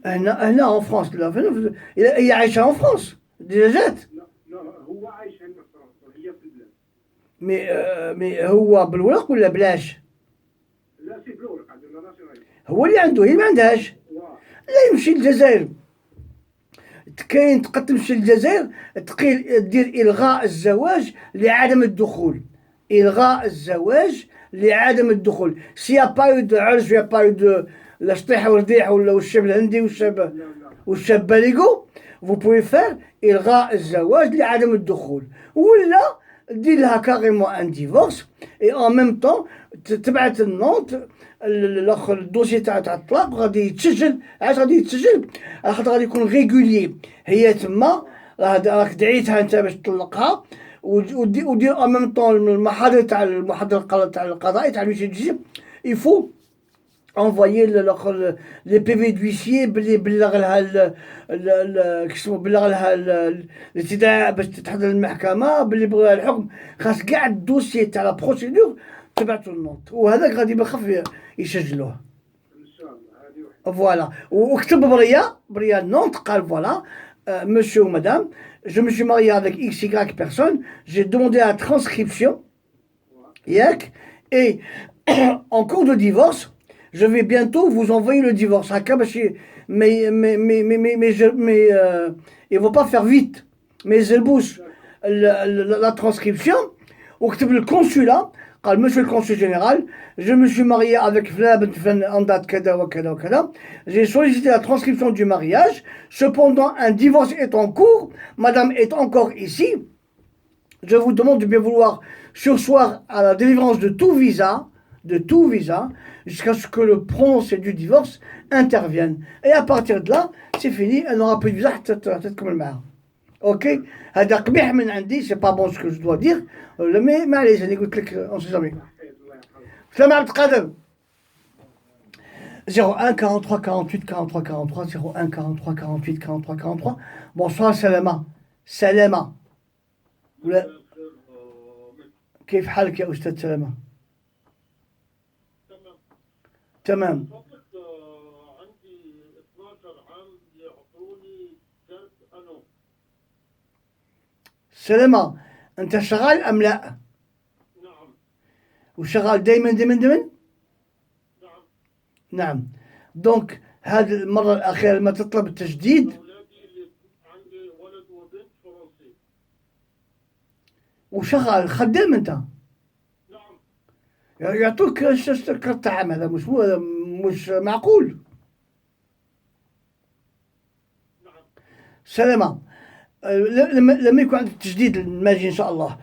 هنا en France لا هي عايشة en France ديجا جات. لا هو عايش هنا في فرنسا وهي في البلاد. مي هو بالورق ولا بلاش؟ لا سي بالورق عندنا ناسيونال. هو اللي عنده، هي ما عندهاش. لا يمشي للجزائر. كاين تقدر تمشي للجزائر دير إلغاء الزواج لعدم الدخول. إلغاء الزواج لعدم الدخول. سي با يو دو عرس يا با يو دو لا شطيحة ورضيح ولا والشاب الهندي والشاب باليغو vous pouvez faire إلغاء الزواج لعدم الدخول. ولا دير لها كاريمون ان ديفورس اي ان ميم طون تبعت النوت الاخر الدوسي تاع الطلاق غادي يتسجل. علاش غادي يتسجل؟ خاطر غادي يكون ريغولي. هي تما راك دعيتها انت باش تطلقها ودير ان ميم طون المحاضر تاع القضائي تاع الجيجي يفو envoyer les PV d'huissier بلغ لها كيسمو بلغ لها الاستدعاء باش تتحضر المحكمة باللي بغى الحكم. خاص كاع الدوسيي تاع لا بروسيدور تبعتو النوط وهذاك غادي بالخف يسجلوه. ان شاء الله هذه فوالا وكتب بريا النوط قال فوالا monsieur ou madame je me suis marié avec XY personne, j'ai demandé la transcription ياك et en cours de divorce je vais bientôt vous envoyer le divorce. Mais ils vont pas faire vite. Mais ils poussent la transcription. Ou que le consulat, quand monsieur le consul général, je me suis marié avec en date kada. J'ai sollicité la transcription du mariage. Cependant, un divorce est en cours. Madame est encore ici. Je vous demande de bien vouloir surseoir à la délivrance de tout visa, jusqu'à ce que le prononcé du divorce intervienne. Et à partir de là, c'est fini, elle n'aura plus de visa, comme le maire. Ok? هذا قبيح من عندي, c'est pas bon ce que je dois dire, mais معليش أنا قلت لك on sait jamais. سلام عبد القادر. 01 43 48 43 43 01 43 48 43 43. Bonsoir سلامة. ولا كيف حالك يا أستاذ سلامة؟ تمام. عندي 12 عام يعطوني كارت أنو. سلامة أنت شغال أم لا؟ نعم. وشغال دايما؟ نعم. نعم. دونك هذه المرة الأخيرة لما تطلب التجديد. أولادي عندي ولد وبنت فرنسي. وشغال خدام أنت؟ نعم. يعطوك كرت عام، هذا مش معقول. نعم. سلامة لما يكون عندك تجديد الماجي إن شاء الله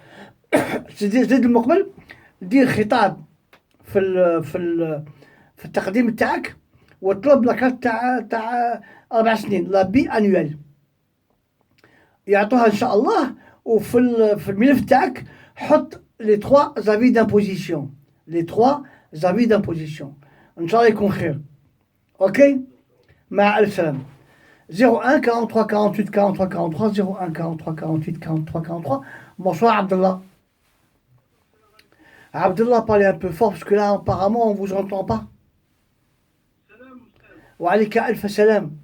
التجديد المقبل دير خطاب في التقديم تاعك وطلب لاكارت تاع 4 سنين لا بي انويل يعطوها ان شاء الله. وفي الملف تاعك حط لي 3 زافي دامبوزيسيون ان شاء الله يكون خير. اوكي مع الف سلامه. 01 43 48 43 43 01 43 48 43 43. Bonsoir Abdallah. Abdallah, parlez un peu fort parce que là apparemment on vous entend pas. وعليك ألف سلام.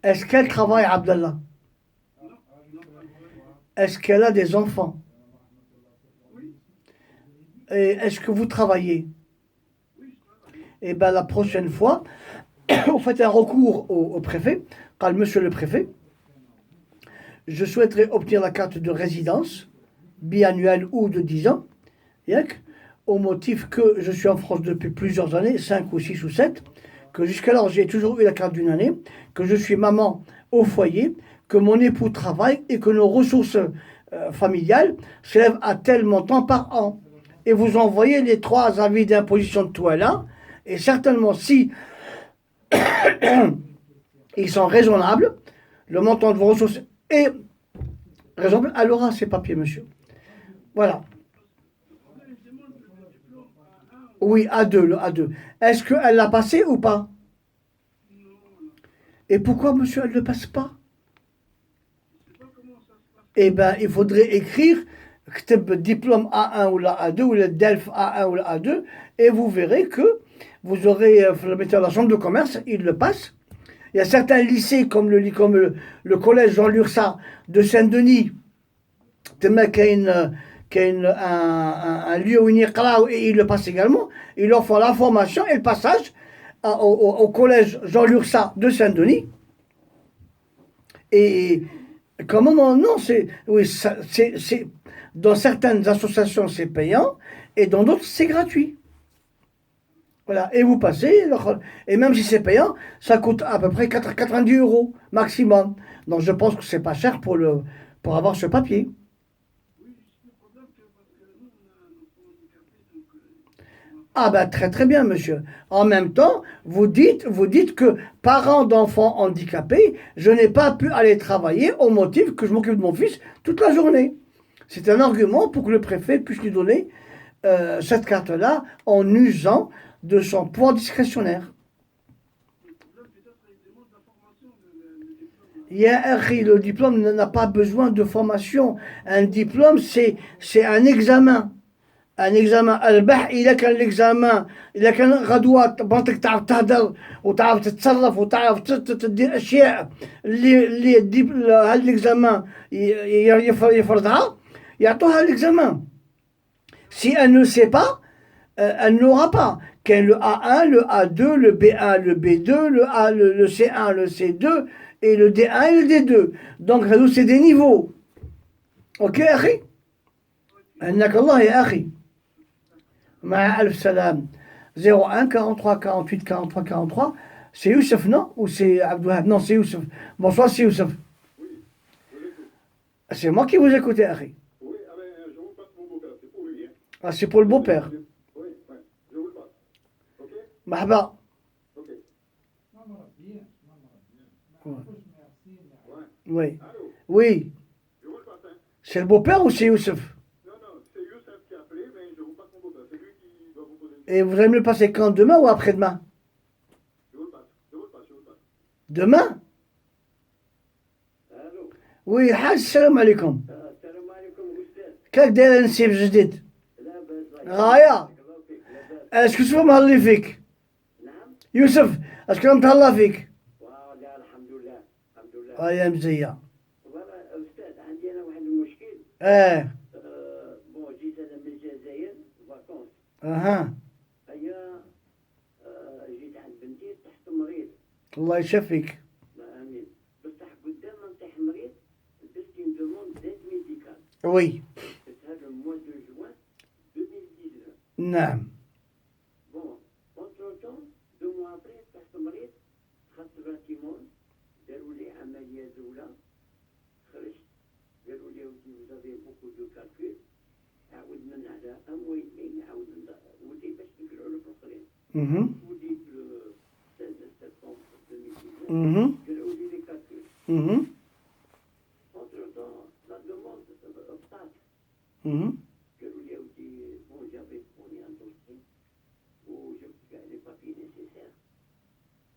Est-ce qu'elle travaille, Abdallah? Est-ce qu'elle a des enfants? Et est-ce que vous travaillez? Et bien la prochaine fois, vous faites un recours au préfet. Car monsieur le préfet, je souhaiterais obtenir la carte de résidence biannuelle ou de 10 ans, au motif que je suis en France depuis plusieurs années, 5 ou 6 ou 7, que jusqu'alors j'ai toujours eu la carte d'une année, que je suis maman au foyer, que mon époux travaille et que nos ressources familiales s'élèvent à tel montant par an. Et vous envoyez les 3 avis d'imposition de toi là, et certainement si ils sont raisonnables, le montant de vos ressources est raisonnable, elle aura ses papiers, monsieur. Voilà. Oui, A2, le A2. Est-ce qu'elle l'a passé ou pas? Et pourquoi, monsieur, elle ne le passe pas? eh ben, il faudrait écrire diplôme A1 ou la A2 ou le DELF A1 ou la A2 et vous verrez que vous aurez, vous le mettez à la chambre de commerce, il le passe. Il y a certains lycées comme le collège Jean Lursa de Saint-Denis, qui a un lieu où il يقراو et il le passe également. Ils leur font la formation et le passage au collège Jean Lursa de Saint-Denis. Et comment non, c'est oui, c'est dans certaines associations c'est payant et dans d'autres c'est gratuit. Voilà, et vous passez, et même si c'est payant, ça coûte à peu près 90 € maximum. Donc je pense que c'est pas cher pour avoir ce papier. Ah ben très très bien monsieur. En même temps, vous dites que parent d'enfants handicapés, je n'ai pas pu aller travailler au motif que je m'occupe de mon fils toute la journée. C'est un argument pour que le préfet puisse lui donner cette carte-là en usant de son pouvoir discrétionnaire. Le diplôme n'a pas besoin de formation. Un diplôme, c'est un examen. Un examen. إذا كان l'examen إذا كان غدوة بنتك تعرف تهدر وتعرف تتصرف وتعرف تدير أشياء اللي هالإكزامان يفرضها يعطوها l'examen. Si elle ne sait pas, elle n'aura pas. Qu'elle le A1, le A2, le B1, le B2, le C1, le C2 et le D1 et le D2. Donc c'est des niveaux. Ok أخي؟ أنك الله يا أخي. مع ألف سلام. 01 43 48 43 43. C'est Youssef, non? Ou c'est Abdouhab? Non, c'est Youssef. Bonsoir, c'est Youssef. C'est moi qui vous écoutez, Akhi. Oui, je vous passe mon beau-père, c'est pour lui. Hein. Ah, c'est pour le beau-père. Oui, je vous le passe. Ok? Mahba. Ok. Oui. Allô? Oui. Je vous le passe, hein? C'est le beau-père ou c'est Youssef? Non, c'est Youssef qui a appelé, mais je vous passe mon beau-père. C'est lui qui doit vous poser une question. Et vous allez me le passer quand? Demain ou après-demain? Je vous le passe, je vous le passe, je vous le passe. Demain? الو Oui, حاج السلام عليكم. السلام عليكم استاذ. كيف داير نسيب جديد؟ لا باس غاية. بارك الله فيك لا باس. اسكو شوف مهلي فيك؟ نعم يوسف اسكو متهلا فيك؟ لا الحمد لله الحمد لله. يا مزية. والله استاذ عندي انا واحد المشكل. بون جيت انا من الجزائر فاكونس. اها. هيا جيت عند بنتي تحت مريض. الله يشفيك. امين. بصح قدام ما نطيح مريض دزت اون دوموند ديد ميديكال. وي. درتها لو موا دو جوان 2019. نعم. بون اونتر تون دو موا ابري تحت مريض خدت باتيمون داروا لي عمليه زوله خرجت قالوا لي ودي وزافي بوكو دو كالكول عاود من على اموي اثنين عاود ودي باش نقرعوا له في الاخرين اها. ودي ب 16 سبتمبر 2019 اها. قالوا لي لي كالكول اها. اونتر تون لا دوموند بطات اها. قالوا لي ودي بون جافي بوني ان دوسي وجبت كاع لي بابي نيسيسير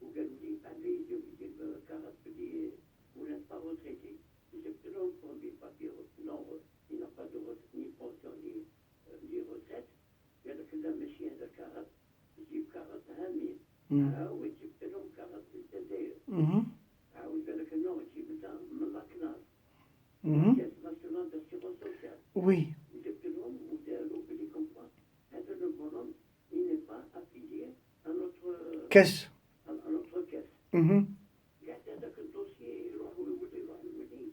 وقالوا لي بعد يجيو يجيب كارت بلي ولات با روتريتي جبت لهم بون دي بابي نو il n'a pas de ni pension ni retraite قال لك لا ماشي هذا كارت يجيب كارت هامين عاود جبت لهم كارت الجزائر اها. عاود قال لك نو جبتها من لاكناس اها. كاس ناسيونال داسيغونس سوسيال وي. جبت لهم وداروا بلي كوم هذا لو بونوم il n'est pas affilié à notre كاس. à notre caisse. اها. قاعد هذاك الدوسي يروح ويقول لي يروح للمدينة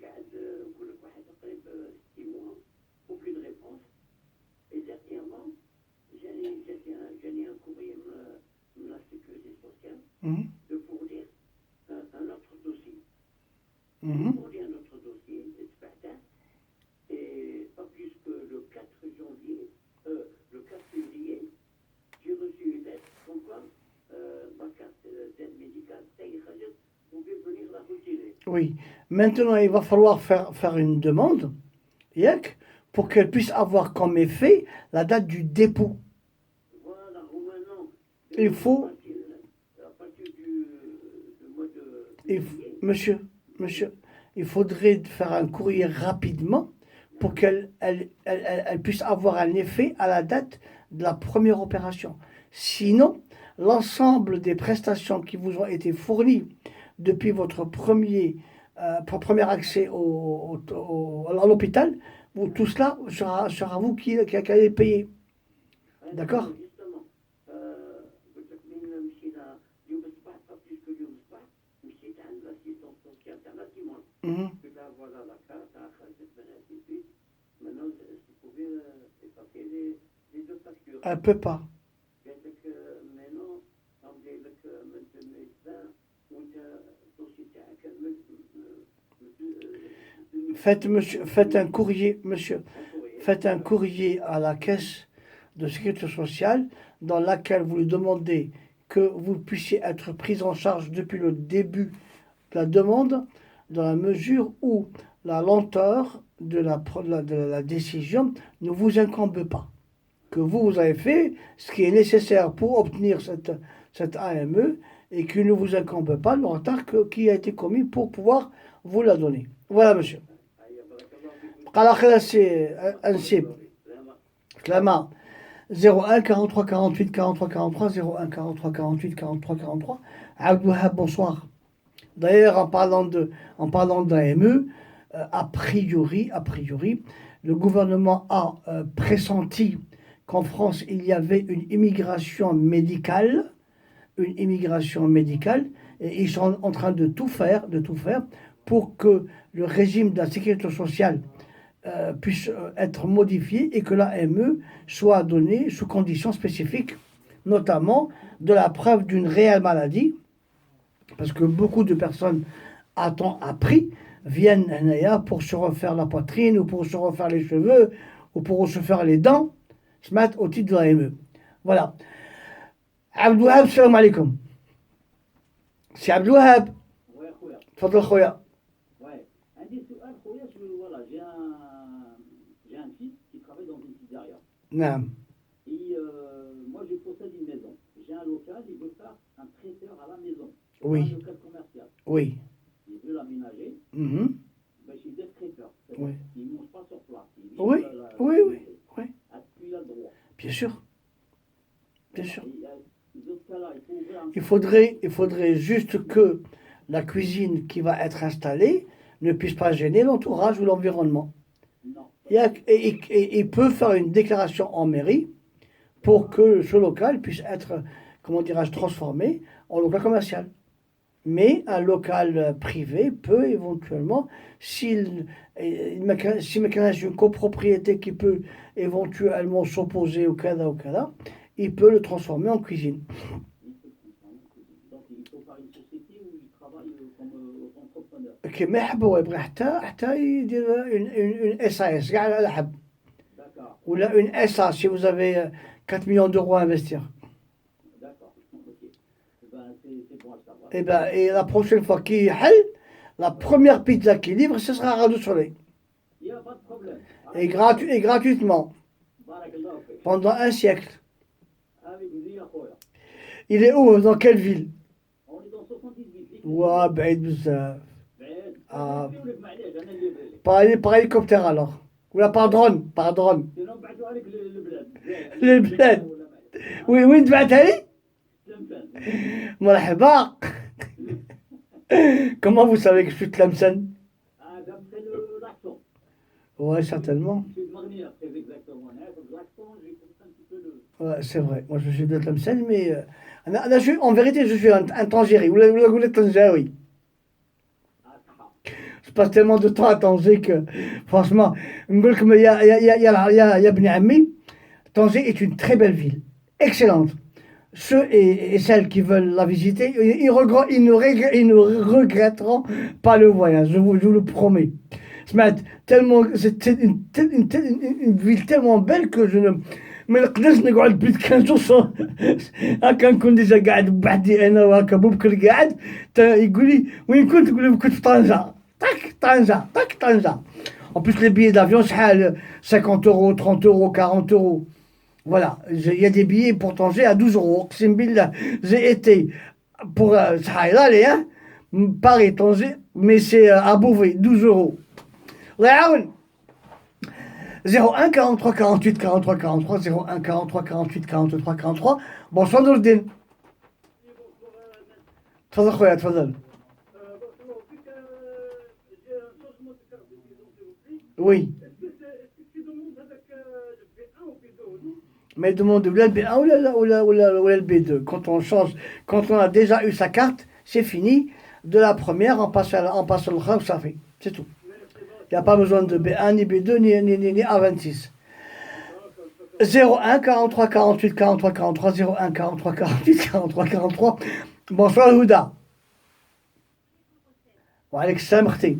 قاعد نقول لك واحد قريب 6 mois aucune réponse et dernièrement جاني un courrier من la sécurité sociale اها. de fournir un autre dossier. اها. Fournir un autre dossier ce matin et pas plus que le 4 janvier, le 4 février, j'ai reçu une lettre comme quoi ma carte d'aide médicale, ça y est, vous pouvez venir la retirer. Oui. Maintenant, il va falloir faire une demande, Yak, pour qu'elle puisse avoir comme effet la date du dépôt. Voilà, ou maintenant, Il faut. à partir du mois de Monsieur, il faudrait faire un courrier rapidement pour qu'elle puisse avoir un effet à la date de la première opération. Sinon, l'ensemble des prestations qui vous ont été fournies depuis votre premier accès à l'hôpital, tout cela sera vous qui allez payer. D'accord. Justement, قلت لك من مشينا اليوم الصباح plus que اليوم الصباح مشيت عند l'assistante sociale تاعنا ديما Mhm. قلت لها فوالا لا كارت خرجت منها سي بي maintenant si vous pouvez effacer les deux factures Elle ne peut pas. قالت لك maintenant نمضي لك من الميدان وانت الدوسي تاعك Faites un courrier, monsieur. Faites un courrier à la caisse de sécurité sociale dans laquelle vous lui demandez que vous puissiez être pris en charge depuis le début de la demande, dans la mesure où la lenteur de la décision ne vous incombe pas. Que vous avez fait ce qui est nécessaire pour obtenir cette AME et qui ne vous incombe pas le retard qui a été commis pour pouvoir vous la donner. Voilà, monsieur. قال خير انسيب سلامة 01 43 48 43 43 01 43 48 43 43 عبد الوهاب bonsoir. D'ailleurs en parlant d'AME, a priori le gouvernement a pressenti qu'en France il y avait une immigration médicale et ils sont en train de tout faire pour que le régime de la sécurité sociale puisse être modifié et que l'AME soit donnée sous conditions spécifiques, notamment de la preuve d'une réelle maladie, parce que beaucoup de personnes à temps appris viennent pour se refaire la poitrine ou pour se refaire les cheveux ou pour se faire les dents, se mettre au titre de l'AME. Voilà. Abdouhab, salam alaikum. C'est Abdouhab. Ouais, خويا. تفضل خويا. Ouais. عندي سؤال خويا voilà, j'ai un fils qui travaille dans une pizzeria. نعم. Et moi je possède une maison. J'ai un local, il veut faire un traiteur à la maison. Oui. Un local commercial. Oui. Il veut l'aménager. Mhm. Ben, je suis des traiteurs. Oui. Il ne mange pas sur place. Il vit Oui, oui. Est-ce qu'il a le droit? Bien sûr. Bien sûr. Dans ce cas-là, il faut ouvrir un... Il faudrait juste que la cuisine qui va être installée ne puisse pas gêner l'entourage ou l'environnement. Non. Et il peut faire une déclaration en mairie pour que ce local puisse être, comment dirais-je, transformé en local commercial. Mais un local privé peut éventuellement, s'il mécanise une copropriété qui peut éventuellement s'opposer au cas, il peut le transformer en cuisine. Donc il faut faire une société où il travaille comme entrepreneur. كما يحبوا يبغى حتى يدير une SAS كاع على حب D'accord. ولا une SA si vous avez 4 millions d'euros à investir. D'accord. Ok. Ben, c'est bon à savoir. Et la prochaine fois qu'il حل, la première pizza qu'il livre, ce sera Radio Soleil. Il n'y a pas de problème. Et gratuitement, Barakallahu fik. pendant un siècle. Avec lui, خويا. Il est où? Dans quelle ville? On est dans 78. Ouah, بعيد بزاف. بعيد. آه. نقول لك معليش انا اللي بالي. Par hélicoptère alors. Ou là par drone. سينو بعثوا عليك للبلاد. للبلاد. وين تبعتها لي؟ تلمسان. مرحبا. Comment vous savez que je suis Tlemcen? هذا مثل l'accent. Ouais, certainement. Je suis de Magnier, très exactement. L'accent, j'ai comme ça un petit peu le... Ouais, c'est vrai. Moi, je suis de Tlemcen, mais en vérité, je suis un Tangéri. Ou le Tanjaoui. Ah, ça. Je passe tellement de temps à Tanger que, franchement, il y a Bni Ammi. Tanger est une très belle ville. Excellente. Ceux et celles qui veulent la visiter, ils ne regretteront pas le voyage, je vous le promets. C'est une ville tellement belle que je ne... ما نقدرش نقعد بليت 15 jours هكا نكون ديجا قاعد بوحدي انا وهكا بوبكر قاعد يقول لي وين كنت؟ نقول له كنت في طنجة. طنجة. En plus les billets d'avion شحال 50 euros, 30 euros, 40 euros. Voilà, il y a des billets pour Tanger à 12 euros. J'ai été pour Sahara, Paris, Tanger Mais c'est à Beauvais, 12 euros. الله يعاون. 01 43 48 43 43 01 43 48 43 43. Bonsoir Nourdine. تفضل خويا تفضل. Oui. Mais demande le B1 ou le B2. Quand on change, quand on a déjà eu sa carte, c'est fini. De la première, on passe au l'autre, ça fait. C'est tout. Il n'y a pas besoin de B1, ni B2, ni A26. 01 43 48 43 43 01 43 48 43 43. Bonsoir Houda. وعليك السلام اختي.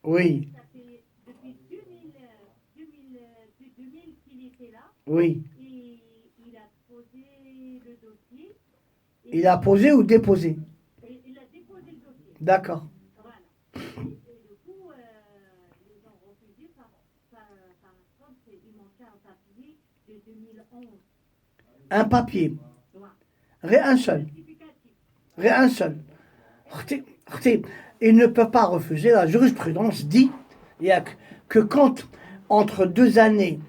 Oui. Oui. Il a posé ou déposé? Il a déposé le dossier. D'accord. Voilà. Et du coup, ils ont refusé par contre, il manquait un papier de 2011. Un papier. Ouais. Rien un seul. Justificatif. Rien un seul. Il ne peut pas refuser. La jurisprudence dit il y a que quand, entre 2 années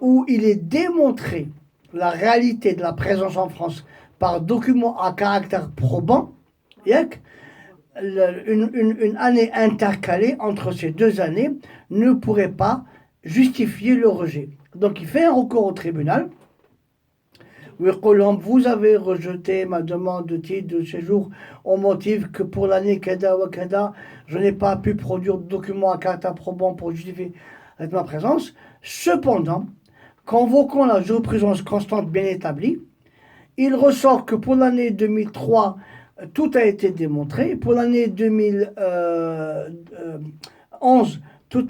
où il est démontré la réalité de la présence en France par document à caractère probant, il y a une année intercalée entre ces 2 années ne pourrait pas justifier le rejet. Donc il fait un recours au tribunal. Vous avez rejeté ma demande de titre de séjour au motif que pour l'année Kada ou Kada, je n'ai pas pu produire de documents à caractère probant pour justifier ma présence. Cependant, convoquant la jurisprudence constante bien établie, il ressort que pour l'année 2003, tout a été démontré. Pour l'année 2011, tout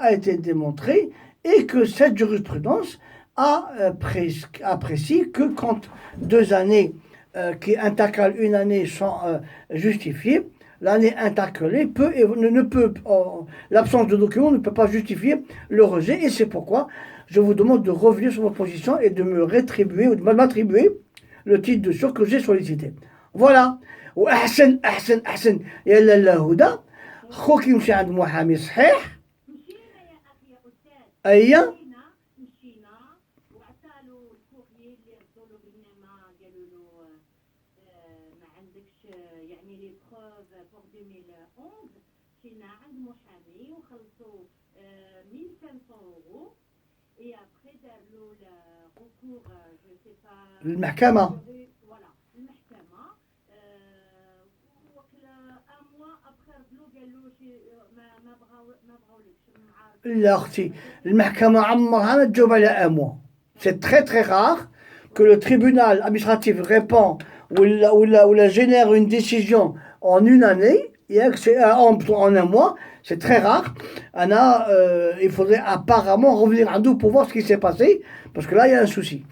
a été démontré et que cette jurisprudence apprécie que quand 2 années qui intercalent une année sont justifiées, l'année intercalée l'absence de document ne peut pas justifier le rejet. Et c'est pourquoi je vous demande de revenir sur votre position et de me rétribuer ou de m'attribuer le titre de séjour que j'ai sollicité. Voilà. وأحسن أحسن أحسن يا لالا هدى خوك يمشي عند محامي صحيح. مشينا يا أخي يا أستاذ. أيا. مشينا وعطالو الكوريي اللي ردوا له بالنعمة قالوا له ما عندكش يعني لي بروف بور 2011. مشينا عند محامي وخلصوا 1500 euros. Et après دار له recours je sais pas. المحكمة. Voilà. المحكمة. وكلا un mois après ردوا قالوا ما بغاولكش لا أختي المحكمة عمرها ما تجاوب على un mois. C'est très très rare que le tribunal administratif répond ou la génère une décision en une année et en un mois. C'est très rare. Il faudrait apparemment revenir à nous pour voir ce qui s'est passé parce que là il y a un souci.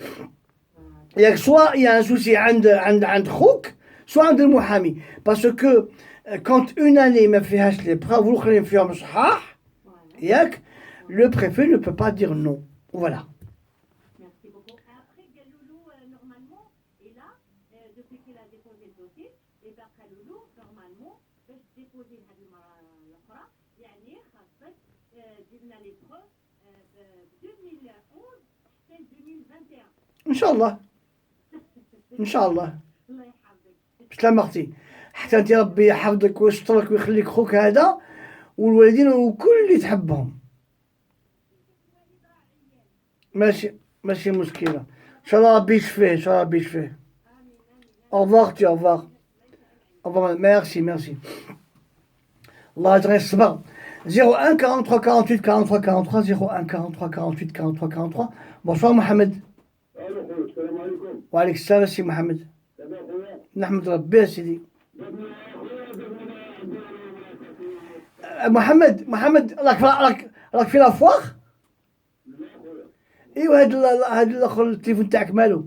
Soit il y a un souci عند خوك soit عند المحامي parce que quand une année ما فيهاش les preuves والأخرين فيهم صحاح ياك le préfet ne peut pas dire non. Voilà. Merci beaucoup. Après, Galoulou, normalement, est là, depuis qu'il a déposé le dossier, et bien Galoulou, normalement, باش déposer هذه المرة الأخرى يعني خاصك جبنا les preuves 2011 حتى 2021. إن شاء الله. إن شاء الله. الله يحفظك. بسلام أختي. حتى أنت ربي يحفظك ويسترك ويخليك خوك هذا والوالدين وكل اللي تحبهم. ماشي مشكلة. إن شاء الله ربي يشفيه. إن شاء الله ربي يشفيه. Au revoir أختي. Au revoir. Au revoir. Merci. الله يجعل الصبر. 01 43 48 43 43 01 43 48 43 43. Bonsoir محمد. الو خويا السلام عليكم. وعليك السلام سي محمد. دابا خويا نحمد ربي يا سيدي. محمد راك في لافواغ؟ ايوا هاد الاخر التليفون تاعك مالو؟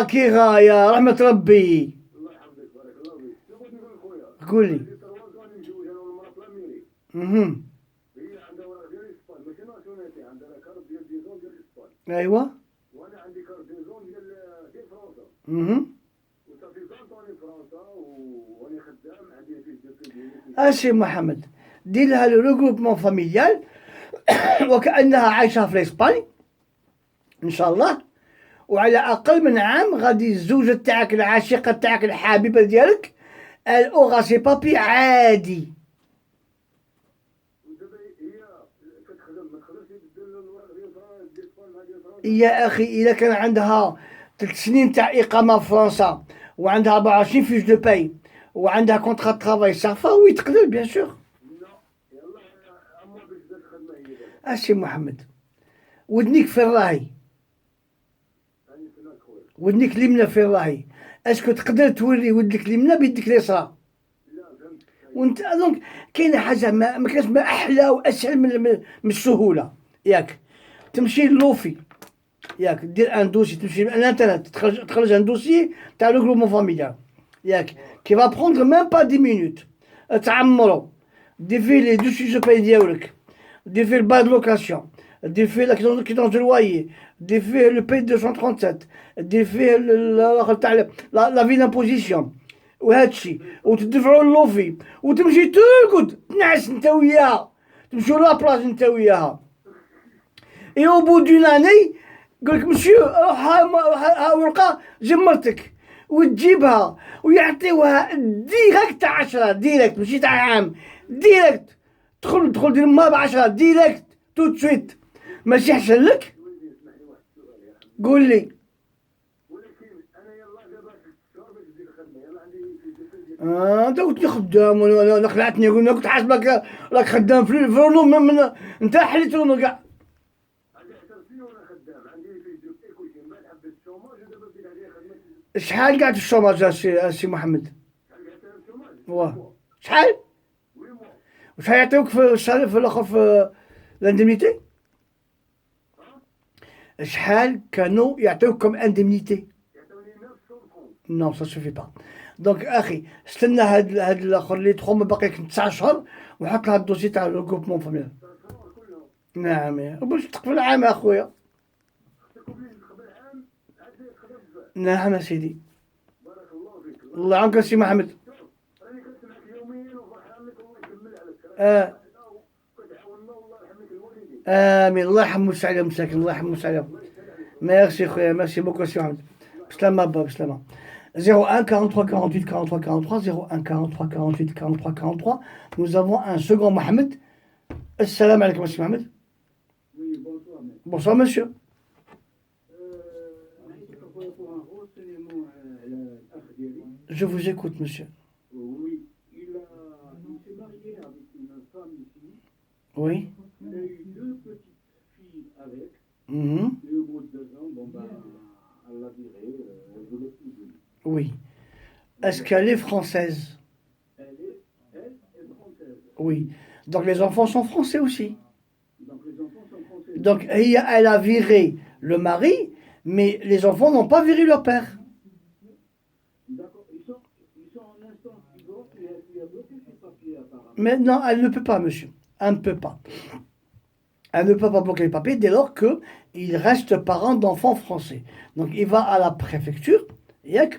كي غاية رحمة ربي. الله يحفظك بارك الله فيك. بغيت نقول خويا قول لي. غادي نجوج انا والمراه في لاميري. هي عندها ورق ديال اسبان ماشي ناسيوناليتي عندها كارت ديال 10 ديال اسبان. ايوا. وانا عندي سيزون ديال فرنسا Mhm. وصافي 20 طون فرنسا وانا خدام عندي فيش دو بي ديالي اسي محمد دير لها لو ريغروبمون فاميليال وكانها عايشه في اسبانيا ان شاء الله، وعلى اقل من عام غادي الزوجه تاعك العاشقه تاعك الحبيبه ديالك اوغا سي بابي عادي. ودابا هي كتخدم ما تقدرش تدير الورق ديال فرنسا ديال اسبانيا ديال فرنسا يا اخي اذا كان عندها 3 سنين تاع اقامه في فرنسا وعندها 24 فيش دو باي وعندها كونترا ترافاي صافا وي تقدر بيان سور. لا يلا اما باش دات خدمه هي دابا اسي محمد ودنيك في الراهي، راني سمعت خويا ودنيك اليمنى في الراهي، اسكو تقدر توري ودك اليمنى بيدك اليسرى؟ لا فهمت وانت دونك كاينه حاجه ما كاينش ما احلى واسهل من السهوله، ياك تمشي للوفي، ياك دير ان دوسي، تمشي للانترنت تخرج ان دوسي تاع لو جروبمون فاميليال، ياك كي va prendre même pas 10 minutes تعمرو، دير فيه لي دوسي جو باي ديالك، دير فيه البار دو لوكاسيون، دير فيه لا كيتونس دو لوايي، دير فيه لو باي 237، دير فيه الاخر تاع لا في دامبوزيسيون وهادشي، وتدفعوا اللوفي وتمشي ترقد تنعس انت وياها، تمشيو لابلاج انت وياها، اي او بو دون اني يقولك مسيو روح ها ورقه جمرتك وتجيبها ويعطيوها ديريكت تاع 10 ديريكت ماشي تاع عام ديريكت، تدخل دير ما ب10 ديريكت تو سويت، ماشي احسن لك؟ ولدي اسمح لي واحد السؤال يا حبيبي قول لي. ولكن انا يلا دابا 6 شهور باش ندير الخدمه يلا عندي في دو بي انت قلت لي خدام وانا خلعتني قلنا كنت حاسبك راك خدام في الفرنو من انت حليت لنا كاع. عندي 10 سنين وانا خدام عندي في دو بي كلشي من بعد حبيت الشوماج ودابا بديت عليا خدمه شحال قاعد في الشوماج السي محمد؟ شحال قعدت انا في الشوماج واه شحال؟ وي موا وشحال يعطيوك في الصالير في الاخر في الاندemnité؟ شحال كانوا يعطيوك كوم اندemnité؟ يعطوني 930 نو سا سوفي با. دونك اخي استنى هاد الاخر اللي تخو ما باقي لك 9 شهور وحط لها الدوسي تاع الجروبمون فاميليال. شهور كلهم نعم يا باش تقبل عام اخويا. خصك قبل قبل عام عاد تخدم بزاف نعم يا سيدي. بارك الله فيك الله يعاونك سي محمد. راني كنسمعك يوميا وفرحان لك والله يكمل عليك كتعاوننا والله يرحمك الوالدين امين الله يحمو عليهم مساكن الله يحمو عليهم. ميرسي خويا ميرسي بوكو سي محمد. بسلامة با بسلامة. 01 43 48 43 43 01 43 48 43 43. Nous avons un second Mohamed. Assalamu alaikum monsieur Mohamed. Oui, bonsoir. Mais, Bonsoir monsieur. pour un renseignement à l'Akh Diri, Je vous écoute monsieur. oui, il s'est marié avec une femme ici. Oui. Il a eu 2 petites filles avec. Mhm. Et au bout de 2 ans, bon ben, elle l'a virée, elle voulait plus de lui. Oui. Est-ce qu'elle est française? Elle est française. Oui. Donc les enfants sont français aussi. Donc les enfants sont français. Donc elle a viré le mari, mais les enfants n'ont pas viré leur père. D'accord, ils sont en instance divorce et elle lui a bloqué ses papiers apparemment. Mais non, elle ne peut pas, monsieur. Elle ne peut pas. Elle ne peut pas bloquer les papiers dès lors qu'il reste parent d'enfants français. Donc il va à la préfecture, yak,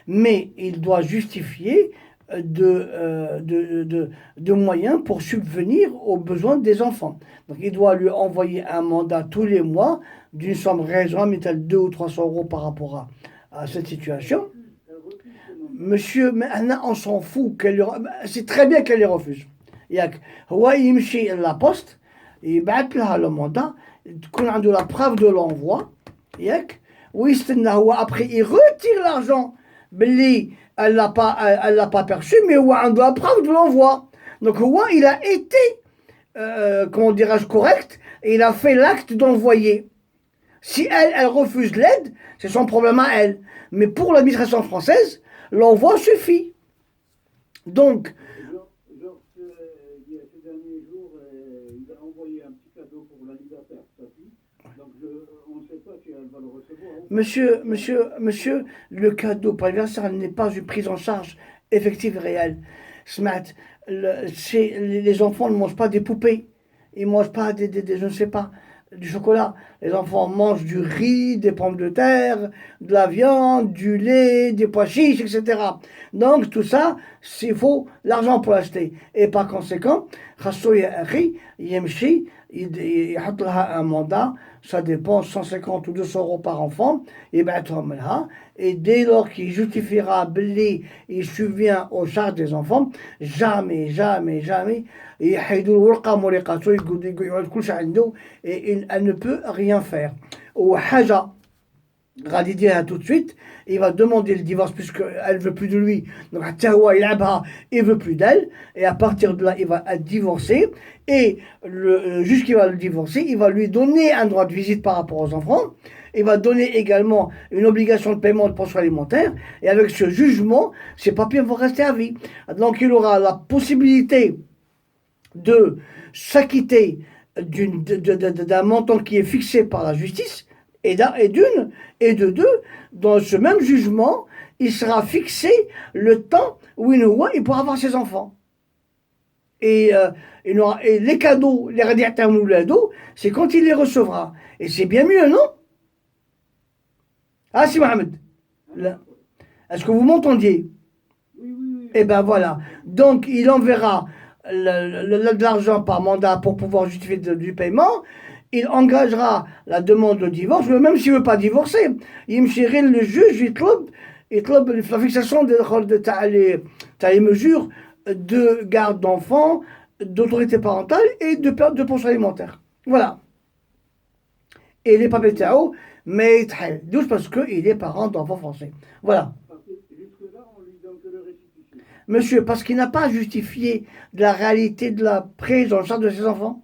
mais il doit justifier de moyens pour subvenir aux besoins des enfants. Donc il doit lui envoyer un mandat tous les mois d'une somme raisonnable, 200 ou 300 euros par rapport à cette situation. Monsieur, mais Anna, on s'en fout. C'est très bien qu'elle les refuse. ياك هو يمشي لا بوست يبعث لها لو موندا تكون عنده لا بروف دو لونفوا ياك ويستنى هو ابخي يغوتير لارجون باللي elle l'a pas perçu mais هو عنده لا بروف دو لونفوا دونك هو il a été comment dirais-je correct et il a fait l'acte d'envoyer. Si elle refuse l'aide, c'est son problème à elle. Mais pour l'administration française, l'envoi suffit. Donc Ces derniers jours, il a envoyé un petit cadeau pour l'anniversaire de sa fille. Donc on ne sait pas si elle va le recevoir. Monsieur, le cadeau pour l'anniversaire n'est pas une prise en charge effective et réelle. Smart, les enfants ne mangent pas des poupées. Ils ne mangent pas je ne sais pas, du chocolat. Les enfants mangent du riz, des pommes de terre, de la viande, du lait, des pois chiches, etc. Donc tout ça, il faut l'argent pour l'acheter. Et par conséquent, خاصو يا أخي يمشي يحط لها un mandat, ça dépend 150 ou 200 euros par enfant, يبعثهم لها. Et dès lors qu'il justifiera باللي il subvient aux charges des enfants, jamais, jamais, jamais يحيدوا الورقة مريقاتو يقعد كلش عنده et elle ne peut rien faire. وحاجة غادي يديرها tout de suite, il va demander le divorce puisqu'elle veut plus de lui, donc حتى هو يلعبها, il veut plus d'elle, et à partir de là il va être divorcé, et le juge qui va le divorcer, il va lui donner un droit de visite par rapport aux enfants, il va donner également une obligation de paiement de pension alimentaire, et avec ce jugement, ces papiers vont rester à vie. Donc il aura la possibilité de s'acquitter d'un montant qui est fixé par la justice, et de deux, dans ce même jugement, il sera fixé le temps où il pourra avoir ses enfants. Et les cadeaux, les radiateurs moulado, c'est quand il les recevra. Et c'est bien mieux, non? Ah si, Mohamed. Est-ce que vous m'entendiez? Oui, oui, oui. Eh ben voilà. Donc il enverra de l'argent par mandat pour pouvoir justifier du paiement. Il engagera la demande de divorce, mais même s'il ne veut pas divorcer, يمشي le juge, يطلب la fixation des mesures de garde d'enfants, d'autorité parentale et de perte de pension alimentaire. Voilà. Et les papiers tao, mais douce parce qu'il est parent d'enfants français. Voilà. Parce que jusque-là, on lui donne que le récépissé. Monsieur, parce qu'il n'a pas justifié de la réalité de la prise en charge de ses enfants.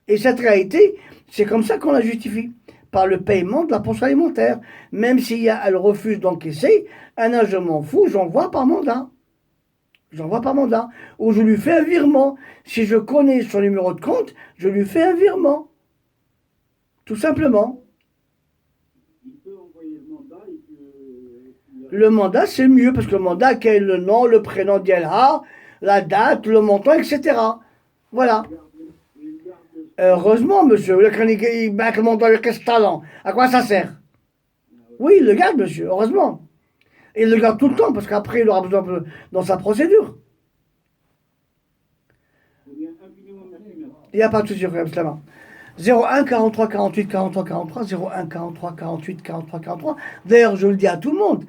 Et cette réalité, c'est comme ça qu'on la justifie, par le paiement de la pension alimentaire. Même si elle refuse d'encaisser, je m'en fous, j'envoie par mandat. Ou je lui fais un virement. Si je connais son numéro de compte, je lui fais un virement. Tout simplement. Il peut envoyer le mandat et puis... Le mandat, c'est mieux, parce que le mandat, quel est le nom, le prénom d'Yelha, la date, le montant, etc. Voilà. Heureusement, monsieur, il bat le montant avec ce talent. À quoi ça sert? Oui, il le garde, monsieur, heureusement. Et il le garde tout le temps, parce qu'après, il aura besoin dans sa procédure. Eh bien, infiniment merci, merci. Il n'y a pas de souci, frère Slama. 01 43 48 43 43, 01 43 48 43 43. D'ailleurs, je le dis à tout le monde,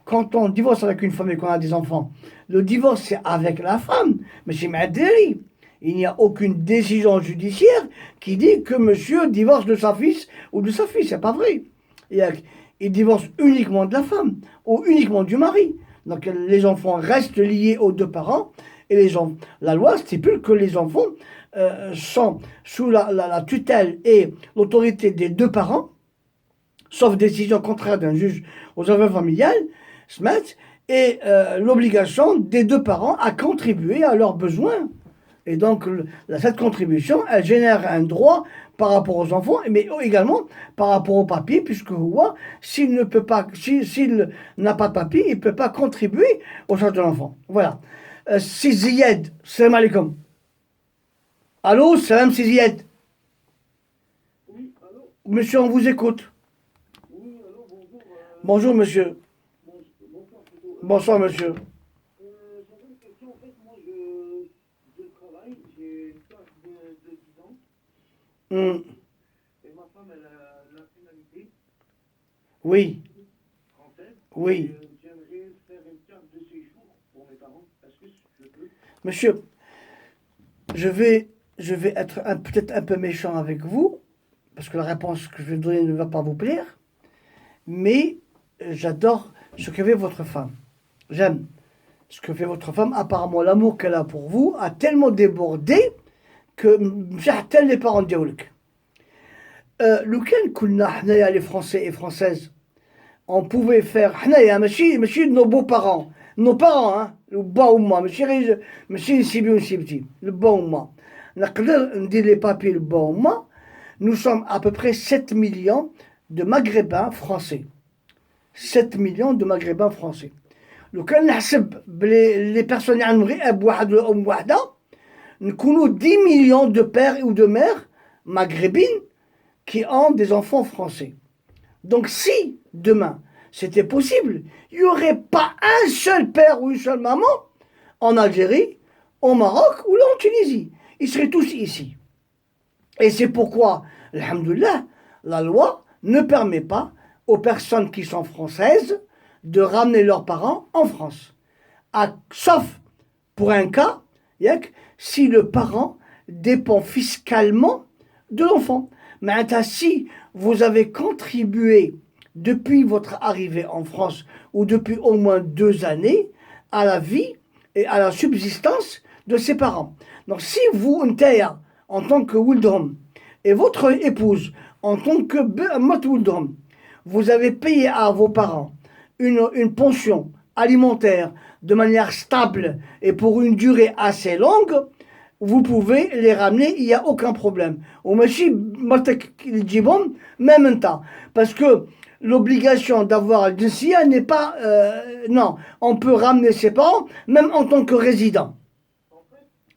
quand on divorce avec une femme et qu'on a des enfants, le divorce, c'est avec la femme. Mais c'est Maderi. Il n'y a aucune décision judiciaire qui dit que monsieur divorce de sa fille ou de sa fille. C'est pas vrai. Il divorce uniquement de la femme ou uniquement du mari. Donc les enfants restent liés aux deux parents et la loi stipule que les enfants sont sous la tutelle et l'autorité des deux parents, sauf décision contraire d'un juge aux affaires familiales, et l'obligation des deux parents à contribuer à leurs besoins. Et donc, cette contribution, elle génère un droit par rapport aux enfants, mais également par rapport au papier, puisque s'il n'a pas de papier, il ne peut pas contribuer aux charges de l'enfant. Voilà. Si Ziyad, salam alaikum. Allô, salam Ziyad. Oui, allô? Monsieur, on vous écoute. Oui, allô, bonjour. Bonjour, monsieur. Bonsoir, plutôt. Bonsoir, monsieur. J'avais une question. En fait, moi, je travaille. J'ai une classe de 10 ans. Hmm. Et ma femme, elle a la nationalité Oui, française. oui. Et, j'aimerais faire une carte de séjour pour mes parents. Est-ce que je peux? Monsieur, je vais être peut-être un peu méchant avec vous, parce que la réponse que je vais donner ne va pas vous plaire, mais j'adore ce que fait votre femme. J'aime ce que fait votre femme. Apparemment, l'amour qu'elle a pour vous a tellement débordé que j'attends les parents diaoulik. لو كان كنا حنايا les Français et Françaises, on pouvait faire حنايا ماشي nos beaux-parents, nos parents, hein, le با وما ماشي نسيبي ونسيبتي البا وما نقدر ندير les papiers le با وما. Nous sommes à peu près 7 millions de Maghrébins français. 7 millions de Maghrébins français. لو كان نحسب les personnes اللي عندهم غير اب واحد ولا ام واحده نكونوا 10 millions de pères ou de mères maghrébines qui ont des enfants français. Donc si demain c'était possible, il n'y aurait pas un seul père ou une seule maman en Algérie, au Maroc ou là en Tunisie. Ils seraient tous ici. Et c'est pourquoi, alhamdoulilah, la loi ne permet pas aux personnes qui sont françaises de ramener leurs parents en France. Sauf pour un cas, si le parent dépend fiscalement de l'enfant. Maintenant, si vous avez contribué depuis votre arrivée en France ou depuis au moins 2 années à la vie et à la subsistance de ses parents. Donc si vous, en tant que Wildrom, et votre épouse, en tant que Mot Wildrom, vous avez payé à vos parents une pension alimentaire de manière stable et pour une durée assez longue, vous pouvez les ramener, il n'y a aucun problème. Ou même temps. Parce que l'obligation d'avoir le jinsiya n'est pas... non, on peut ramener ses parents, même en tant que résident.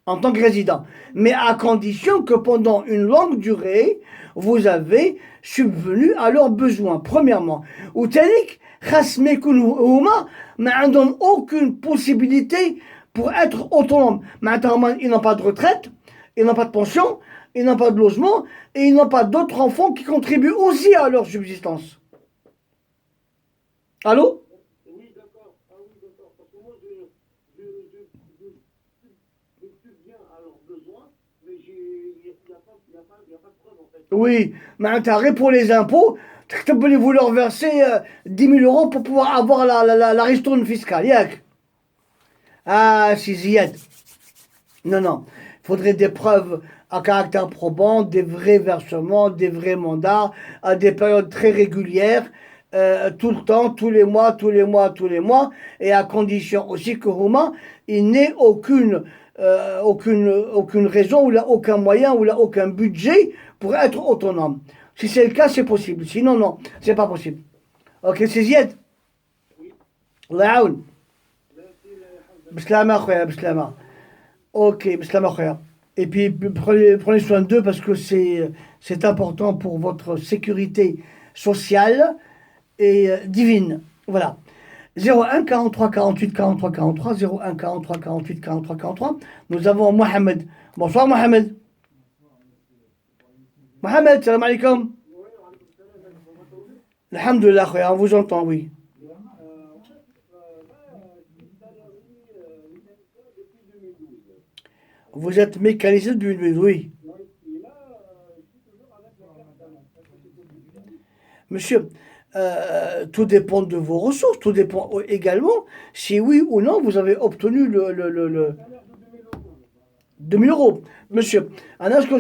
En tant que résident. Mais à condition que pendant une longue durée, vous avez subvenu à leurs besoins, premièrement. Ou talik, n'ont aucune possibilité pour être autonomes. Maintenant, ils n'ont pas de retraite, ils n'ont pas de pension, ils n'ont pas de logement, et ils n'ont pas d'autres enfants qui contribuent aussi à leur subsistance. Allô? Oui, d'accord. Ah oui, d'accord. Parce que moi, je subviens à leurs besoins, mais il n'y a pas de preuve, en fait. Oui, mais intérêt pour les impôts, vous leur verser 10 000 euros pour pouvoir avoir la ristourne fiscale. Yak. Ah, c'est Ziad. Non, non. Il faudrait des preuves à caractère probant, des vrais versements, des vrais mandats, à des périodes très régulières, tout le temps, tous les mois, et à condition aussi que Romain, il n'ait aucune raison, ou là, aucun moyen, ou là, aucun budget pour être autonome. Si c'est le cas, c'est possible. Sinon, non, c'est pas possible. Ok, c'est Ziad. Allah yaoun. Bislama, khoya, bislama. Ok, bislama, khoya. Et puis, prenez soin d'eux parce que c'est important pour votre sécurité sociale et divine. Voilà. 01 43 48 43 43, 01 43 48 43 43. Nous avons Mohamed. Bonsoir Mohamed. Mohamed, salam alaikum. Alhamdulillah, khoya, on vous entend, oui. Vous êtes mécanicien depuis 2012, oui. Monsieur, tout dépend de vos ressources, tout dépend également si oui ou non vous avez obtenu le 2000 euros. Monsieur, un instant,